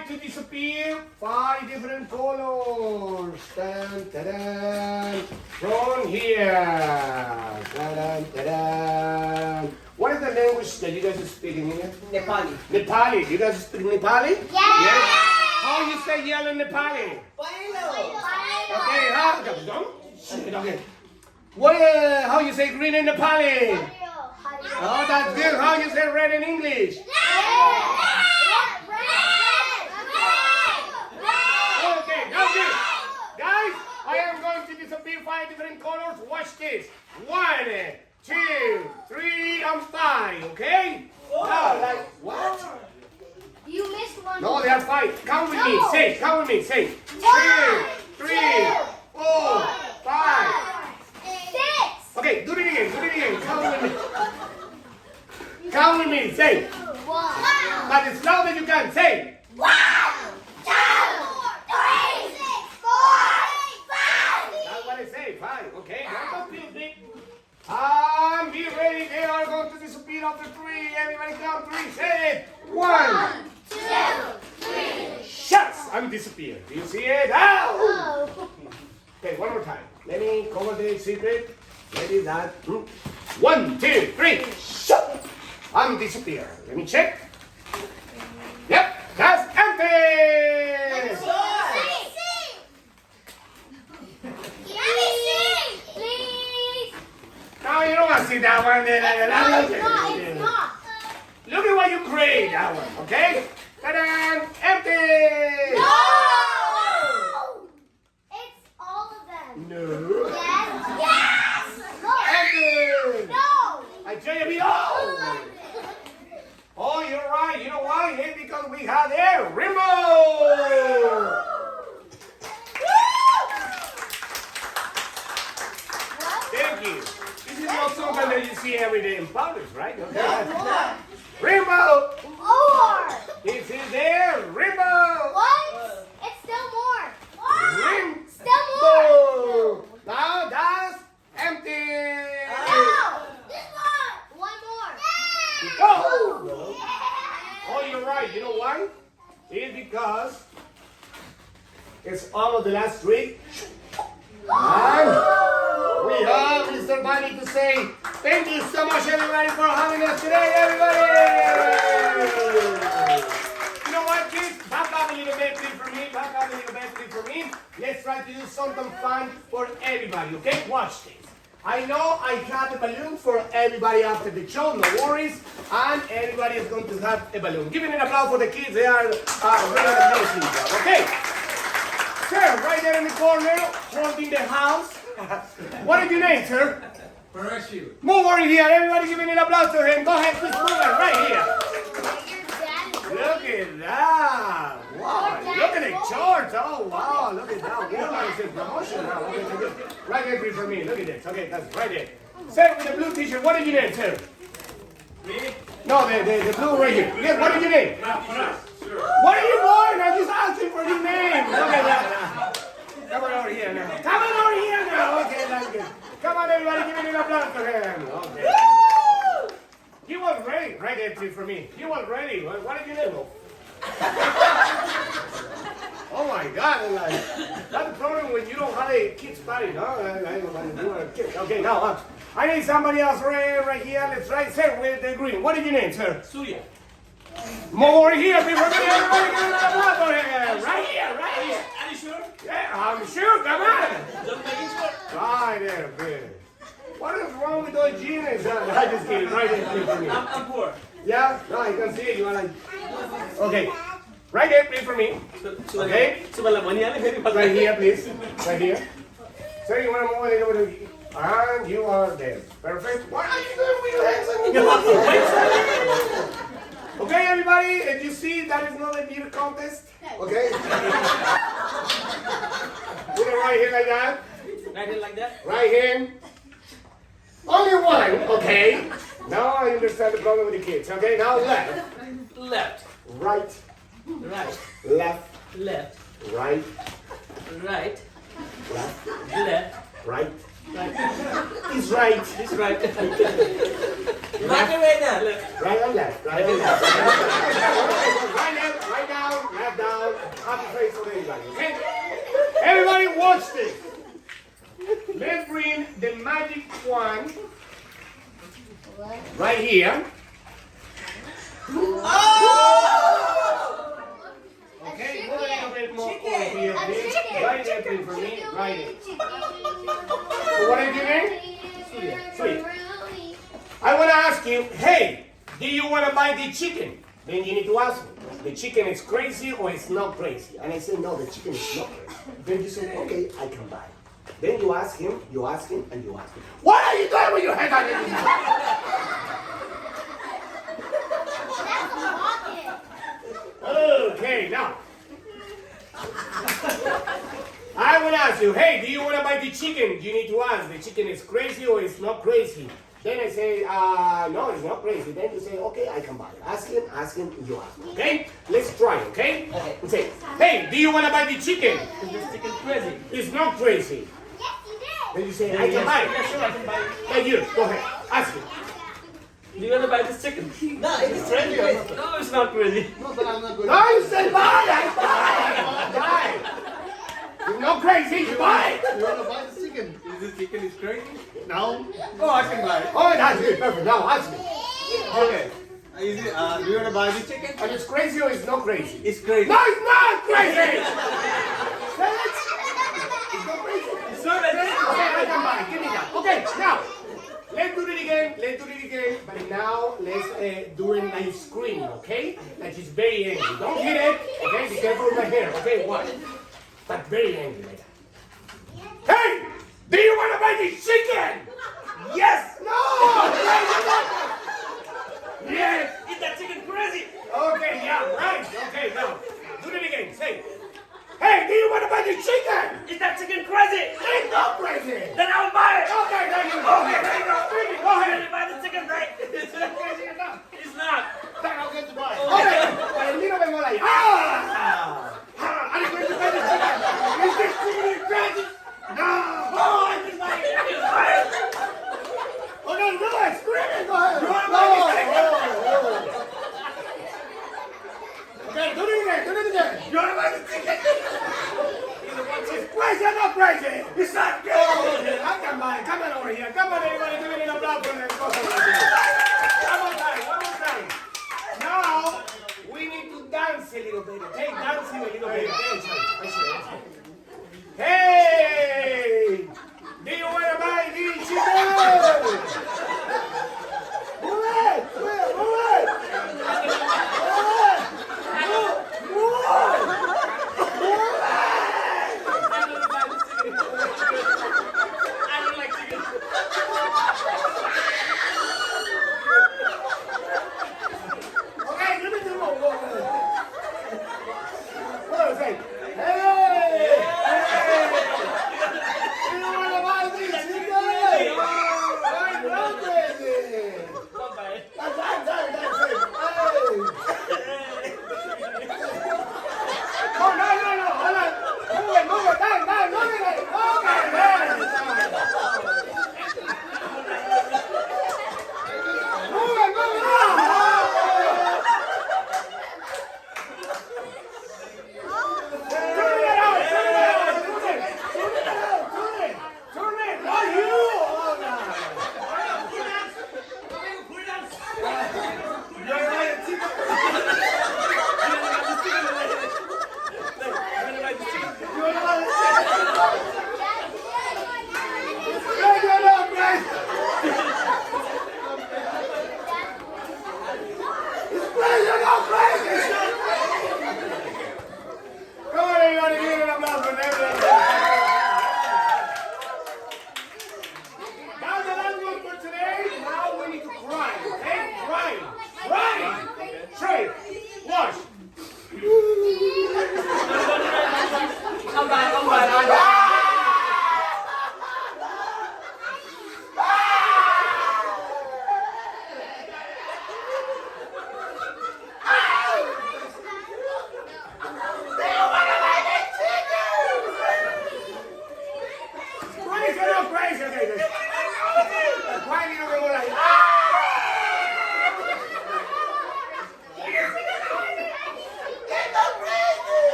like to disappear? 5 different colors. Dun, dun, dun. From here. Dun, dun, dun, dun. What is the language that you guys speak in India? Nepali. Nepali. You guys speak Nepali? Yeah. Yes. How you say yellow in Nepali? Okay, how? Okay. What? How you say green in Nepali? Oh, that's good. How you say red in English? Okay, that's good. Guys, I am going to disappear 5 different colors. Watch this. 1, 2, 3, and 5. Okay? Now, like what? You missed one. No, there are 5. Count with me. No. Say, count with me. Say 2, 3, 4, 5. 6. Okay, do it again. Do it again. Count with me. Count with me. Say. 1. But as loud as you can. Say. 1, 2, 3, 4, 5. That's what I say. 5. Okay. Don't feel big. Be ready. They are going to disappear after 3. Everybody count 3. Say it. 1, 2, 3. Shucks. I'm disappeared. Do you see it? Ow! Oh. Okay, one more time. Let me cover the secret. Ready, that. 1, 2, 3. Shut. I'm disappeared. Let me check. Yep, that's empty. Please. No, you don't want to see that one. It's not. Look at what you create, that one. Okay? Ta-da! Empty. No! It's all of them. No. Yes. Yes. Empty. No. I tell you, oh, you're right. You know why? It's because we have a rainbow. Thank you. This is not something that you see every day in Paris, right? Okay. Rainbow. More. This is there. Rainbow. What? It's still more. Rainbow. Still more. Now that's empty. No. This one. One more. Go. Oh, you're right. You know why? It's because it's almost the last week. And we have Mr. Bunny to say thank you so much, everybody, for having us today, everybody. You know what, kids? Back up a little bit, please, for me. Back up a little bit, please, for me. Let's try to do something fun for everybody, okay? Watch this. I know I have a balloon for everybody after the show, no worries. And everybody is going to have a balloon. Give me an applause for the kids. They are really amazing, okay? Sir, right there in the corner, holding the house. What is your name, sir? Parachute. Move over here. Everybody give me an applause to him. Go ahead, please move it right here. Look at that. Wow. Look at the charts. Oh, wow. Look at that. We're going to promotion now. Okay. Right there, please, for me. Look at this. Okay, that's right there. Sir, with the blue t-shirt, what is your name, sir? Me? No, the blue right here. Yes, what is your name? What are you doing? I'm just asking for your name. Look at that. Come on over here now. Come on over here now. Okay, that's good. Come on, everybody, give me an applause for him. Okay. He was ready. Right there, please, for me. He was ready. What did you do? Oh my God! Like, that's the problem when you don't have a kids party, no? Okay, now I need somebody else right here. Let's try. Sir, with the green. What is your name, sir? Suya. More here, people. Everybody give me an applause for him. Right here, right here. Are you sure? Yeah, I'm sure. Come on. Just making sure. Right there, good. What is wrong with those jeans? I just kidding. Right there, please, for me. I'm poor. Yeah? No, I can see it. You want to... Okay. Right there, please, for me. Okay? Right here, please. Right here. Sir, you want to move it over to... And you are there. Perfect. What are you doing with your hands on your Okay, everybody, as you see, that is not a beer contest. Okay? Put it right here like that. Right here like that? Right here. Only one, okay? Now I understand the problem with the kids. Okay, now left. Left. Right. Right. Left. Left. Right. Right. Left. Left. Right. Right. It's right. It's right. Right away now. Left. Right and left. Right and left. Right left. Right down. Left down. happy face for anybody, okay? Everybody watch this. Let's bring the magic wand right here. Okay, move a little bit more over here, please. Right there, please, for me. Right there. So what are you doing? Sweet. I want to ask you, hey, do you want to buy the chicken? Then you need to ask me, the chicken is crazy or it's not crazy? And I say, no, the chicken is not crazy. Then you say, okay, I can buy it. Then you ask him, and you ask him. What are you doing with your head on your Okay, now. I will ask you, hey, do you want to buy the chicken? You need to ask, the chicken is crazy or it's not crazy? Then I say, no, it's not crazy. Then you say, okay, I can buy it. Ask him, and you ask me, okay? Let's try, okay? Okay. We say, hey, do you want to buy the chicken? Is this chicken crazy? It's not crazy. Yes, you did. Then you say, I can buy it. Yeah, sure, I can buy it. Hey, you, go ahead. Ask him. Do you want to buy this chicken? No, it's crazy. No, it's not crazy. No, you said buy it. Buy it. You're not crazy, you buy it. You want to buy the chicken? Is this chicken is crazy? No. Oh, I can buy it. Oh, that's good. Perfect. Now, ask me. Okay. Do you want to buy the chicken? And it's crazy or it's not crazy? It's crazy. No, it's not crazy. Say it. It's not crazy. It's not crazy. Okay, I can buy it. Give me that. Okay, now. Let's do it again. But now let's do it like screaming, okay? Like she's very angry. Don't hit it, okay? Be careful with my hair, okay? Watch. But very angry like that. Hey! Do you want to buy the chicken? Yes! No! Yes! Is that chicken crazy? Okay, yeah, right. Okay, now. Do it again. Say, hey, do you want to buy the chicken? Is that chicken crazy? It's not crazy. Then I'll buy it. Okay, there you go. Okay, there you go. Go ahead. Can you buy the chicken, right? It's not crazy enough. It's not. Then I'll get to buy it. Okay, but el mío vengo like, I'm going to buy the chicken. Is this chicken crazy? No. Oh, I can buy it. I can buy it. Oh, no, do it. Scream it. Go ahead. You want to buy the chicken? Okay, do it again. You want to buy the chicken? It's crazy or not crazy? It's not Oh, crazy. okay, I can buy it. Come on over here. Come on, everybody. Give me a applause for them. One more time. Now, we need to dance a little bit. Okay, dancing a little bit. Hey! Do you want to buy the chicken? Move it! I don't like chicken. Okay, give me the more. What do I say? Hey! Do you want to buy this chicken? I love it! Don't buy it. That's it. Hey! Oh, no. Hold on. Move it. Down. Move it. Okay, man. Move it.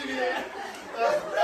really.